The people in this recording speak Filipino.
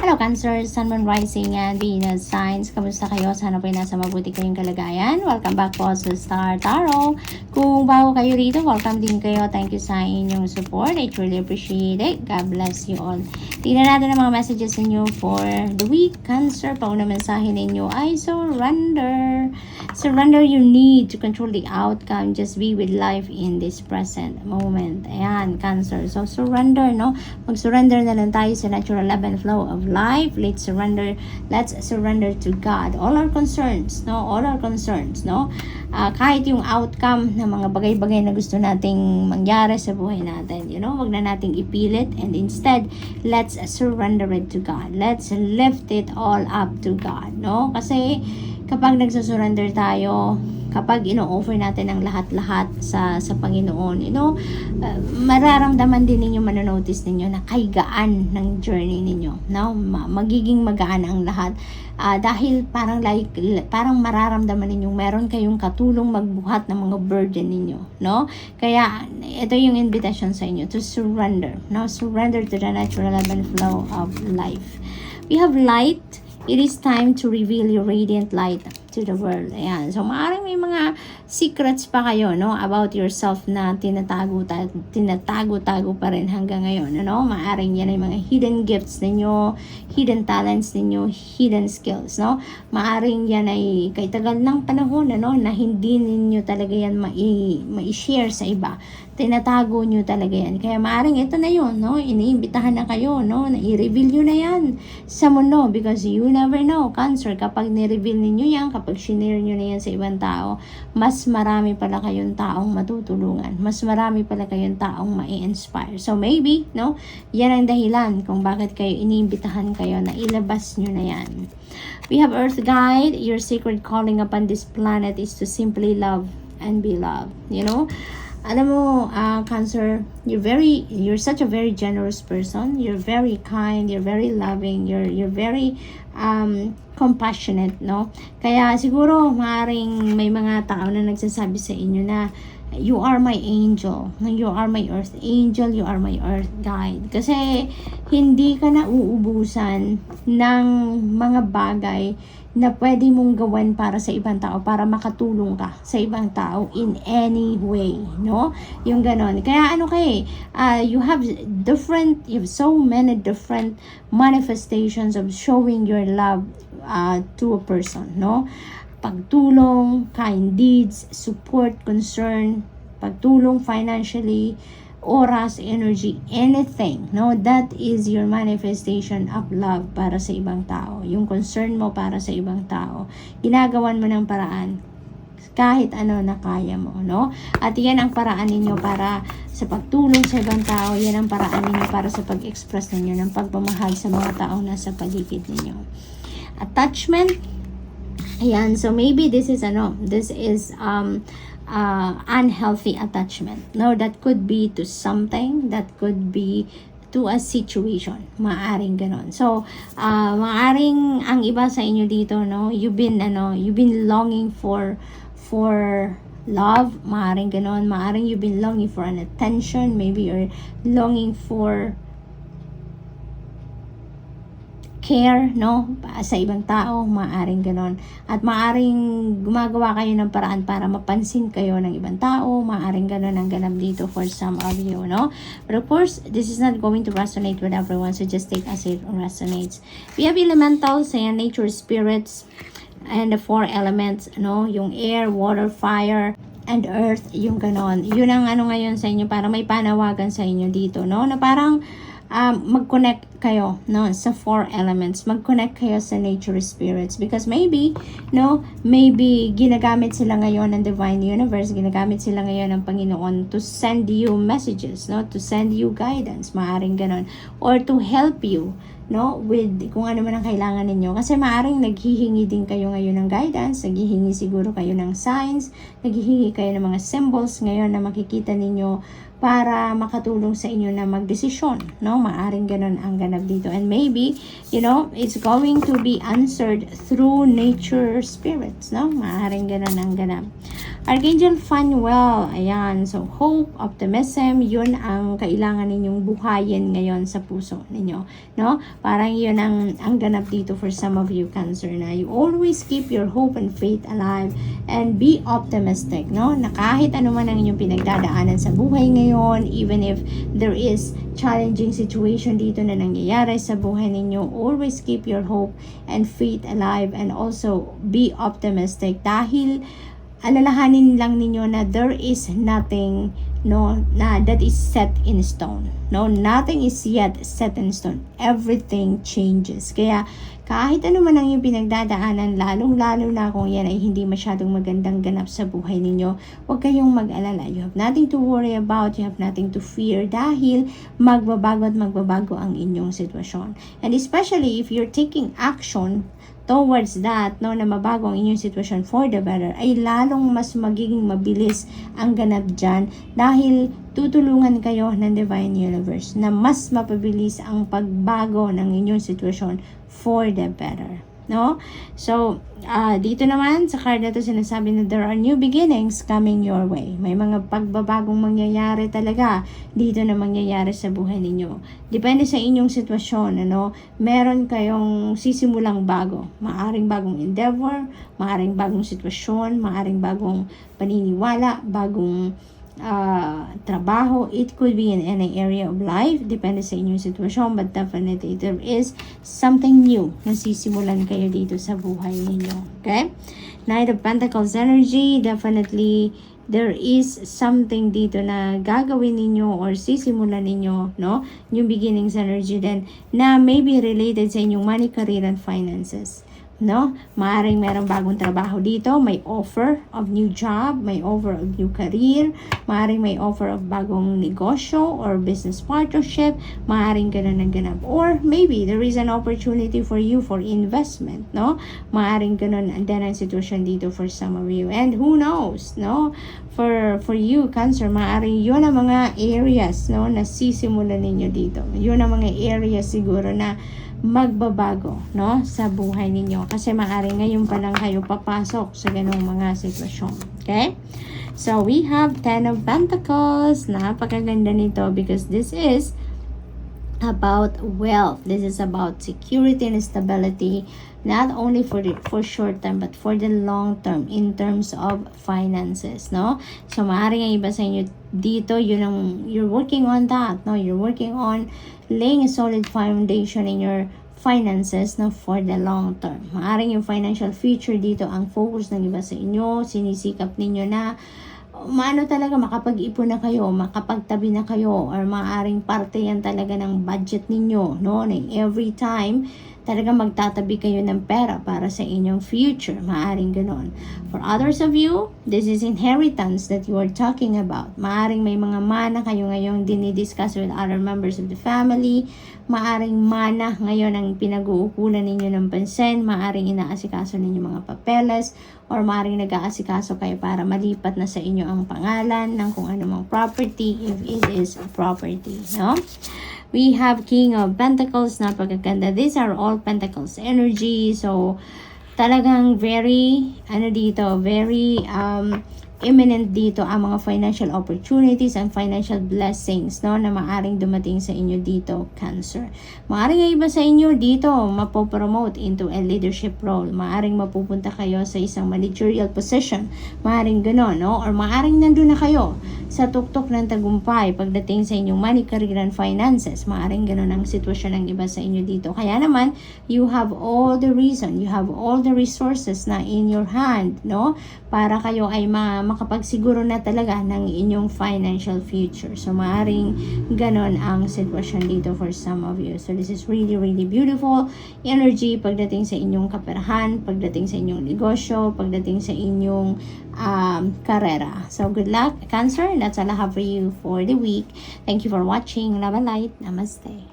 Hello Cancer, Sun, Moon, Rising, and Venus signs. Kamusta kayo? Sana po ay nasa mabuti kayong kalagayan. Welcome back po sa Star Tarot. Kung bago kayo rito, welcome din kayo. Thank you sa inyong support. I truly appreciate it. God bless you all. Tingnan natin ang mga messages ninyo for the week. Cancer, pauna mensahe ninyo ay surrender. Surrender your need to control the outcome. Just be with life in this present moment. Ayan, Cancer. So, surrender, no? Mag-surrender na lang tayo sa natural ebb and flow of life. Let's surrender to God all our concerns, no, kahit yung outcome ng mga bagay-bagay na gusto nating mangyari sa buhay natin, wag na nating ipilit, and instead let's surrender it to God. Let's lift it all up to God, no? Kasi kapag nagsusurrender tayo, kapag ino-offer natin ang lahat-lahat sa Panginoon, mararamdaman din ninyo, manonotice ninyo na kay gaan ng journey ninyo, no? Magiging magaan ang lahat, dahil parang mararamdaman ninyo meron kayong katulong magbuhat ng mga burden ninyo, no? Kaya ito yung invitation sa inyo to surrender, no? Surrender to the natural ebb and flow of life. We have light. It is time to reveal your radiant light to the world. Ayan. So, maaaring may mga secrets pa kayo, no, about yourself na tinatago pa rin hanggang ngayon, no? Maaaring yan ay mga hidden gifts ninyo, hidden talents ninyo, hidden skills, no? Maaaring yan ay kay tagal ng panahon, na hindi ninyo talaga yan mai-share sa iba. Tinatago nyo talaga yan. Kaya maaaring ito na yun, no? Iniimbitahan na kayo, no? Na i-reveal nyo na yan sa mundo, because you never know, Cancer, kapag ni-reveal ninyo yan, kapag shinare nyo na yan sa ibang tao, mas marami pala kayong taong matutulungan. Mas marami pala kayong taong mai-inspire. So maybe, no? Yan ang dahilan kung bakit kayo iniimbitahan kayo na ilabas nyo na yan. We have Earth Guide. Your sacred calling upon this planet is to simply love and be loved. Alam mo, Cancer, you're such a very generous person. You're very kind, you're very loving, you're very compassionate, no? Kaya siguro maaaring may mga tao na nagsasabi sa inyo na you are my angel, you are my earth angel, you are my earth guide. Kasi hindi ka na uubusan ng mga bagay na pwede mong gawin para sa ibang tao, para makatulong ka sa ibang tao in any way, no? Yung ganon. Kaya you have so many different manifestations of showing your love to a person, no? Pagtulong, kind deeds, support, concern, pagtulong financially, oras, energy, anything, no? That is your manifestation of love para sa ibang tao. Yung concern mo para sa ibang tao, ginagawan mo ng paraan kahit ano na kaya mo, no? At yan ang paraan ninyo para sa pagtulong sa ibang tao. Yan ang paraan ninyo para sa pag-express ninyo ng pagmamahal sa mga taong nasa paligid ninyo. Attachment. Ayan, so maybe this is unhealthy attachment, no? That could be to something, that could be to a situation. Maaring ganon. So maaring ang iba sa inyo dito, no, you've been longing for love. Maaring ganon. Maaring you've been longing for an attention. Maybe you're longing for care, no, sa ibang tao. Maaring ganon. At maaring gumagawa kayo ng paraan para mapansin kayo ng ibang tao. Maaring ganon ang ganap dito for some of you, no? But of course, this is not going to resonate with everyone, so just take as it resonates. We have elementals, and nature spirits, and the 4 elements, no? Yung air, water, fire, and earth, yung ganon. Yun ang ngayon sa inyo, para may panawagan sa inyo dito, no? Na parang mag-connect kayo, no, sa 4 elements. Mag-connect kayo sa nature spirits, because maybe ginagamit sila ngayon ng divine universe, ginagamit sila ngayon ng Panginoon to send you messages, no, to send you guidance. Maaring ganon, or to help you, no, with kung ano man ang kailangan ninyo. Kasi maaring naghihingi din kayo ngayon ng guidance, naghihingi siguro kayo ng signs, naghihingi kayo ng mga symbols ngayon na makikita ninyo para makatulong sa inyo na magdesisyon, no? Maaring ganun ang ganap dito. And maybe, it's going to be answered through nature spirits, no? Maaring ganun ang ganap. Archangel Phanuel, ayan. So, hope, optimism, yun ang kailangan ninyong buhayin ngayon sa puso ninyo, no? Parang yun ang ganap dito for some of you, Cancer, na you always keep your hope and faith alive and be optimistic, no? Na kahit ano man ang inyong pinagdadaanan sa buhay ngayon, even if there is challenging situation dito na nangyayari sa buhay ninyo, always keep your hope and faith alive and also be optimistic dahil alalahanin lang ninyo na there is nothing that is set in stone. No, nothing is yet set in stone. Everything changes. Kaya kahit ano man ang yung pinagdadaanan, lalong-lalo na kung yan ay hindi masyadong magandang ganap sa buhay ninyo, huwag kayong mag-alala. You have nothing to worry about. You have nothing to fear dahil magbabago at magbabago ang inyong sitwasyon. And especially if you're taking action towards that, na mabago ang inyong sitwasyon for the better, ay lalong mas magiging mabilis ang ganap dyan dahil tutulungan kayo ng Divine Universe na mas mapabilis ang pagbago ng inyong sitwasyon for the better. No? So, dito naman sa card na to sinasabi na there are new beginnings coming your way. May mga pagbabagong mangyayari talaga dito na mangyayari sa buhay ninyo. Depende sa inyong sitwasyon, meron kayong sisimulang bago. Maaring bagong endeavor, maaring bagong sitwasyon, maaring bagong paniniwala, bagong trabaho. It could be in any area of life, depende sa inyong sitwasyon, but definitely there is something new na sisimulan kayo dito sa buhay ninyo. Okay? Knight of Pentacles energy, definitely there is something dito na gagawin ninyo or sisimulan ninyo, no? New beginnings energy din na maybe related sa inyong money, career, and finances. No? Maaring merong bagong trabaho dito, may offer of new job, may offer of new career, maaring may offer of bagong negosyo or business partnership, maaring ganun ang ganap. Or maybe there is an opportunity for you for investment, no? Maaring ganun din ang sitwasyon dito for some of you. And who knows, no? For you, Cancer, maaring yun ang mga areas, no, na sisimulan ninyo dito. Yun ang mga areas siguro na magbabago, no, sa buhay ninyo kasi maaring ngayon pa lang kayo papasok sa ganung mga sitwasyon. Okay? So we have 10 of Pentacles. Napakaganda nito because this is about wealth. This is about security and stability, not only for short term but for the long term in terms of finances, no? So maaring ang iba sa inyo dito, you're working on that, no? You're working on laying a solid foundation in your finances, no, for the long term. Maaring yung financial future dito ang focus ng iba sa inyo, sinisikap ninyo na talaga makapag-ipon na kayo, makapagtabi na kayo, or maaring parte yan talaga ng budget ninyo, no? Na every time talaga magtatabi kayo ng pera para sa inyong future. Maaring ganon. For others of you, this is inheritance that you are talking about. Maaring may mga mana kayo ngayong dinidiscuss with other members of the family. Maaring mana ngayon ang pinag-uukulan ninyo ng pansin. Maaring inaasikaso ninyo mga papeles, or maaring nag-aasikaso kayo para malipat na sa inyo ang pangalan ng kung anumang property if it is a property, no? We have King of Pentacles, napakaganda. These are all Pentacles energy. So, talagang very, very imminent dito ang mga financial opportunities and financial blessings, no, na maaring dumating sa inyo dito, Cancer. Maaring ang iba sa inyo dito mapopromote into a leadership role. Maaring mapupunta kayo sa isang managerial position. Maaring gano'n, no? Or maaring nandun na kayo sa tuktok ng tagumpay pagdating sa inyong money, career, and finances. Maaring gano'n ang sitwasyon ng iba sa inyo dito. Kaya naman, you have all the reason, you have all the resources na in your hand, no? Para kayo ay makapagsiguro na talaga ng inyong financial future. So, maaring ganon ang sitwasyon dito for some of you. So, this is really, really beautiful energy pagdating sa inyong kaperahan, pagdating sa inyong negosyo, pagdating sa inyong karera. So, good luck, Cancer. That's all I have for you for the week. Thank you for watching. Love and light. Namaste.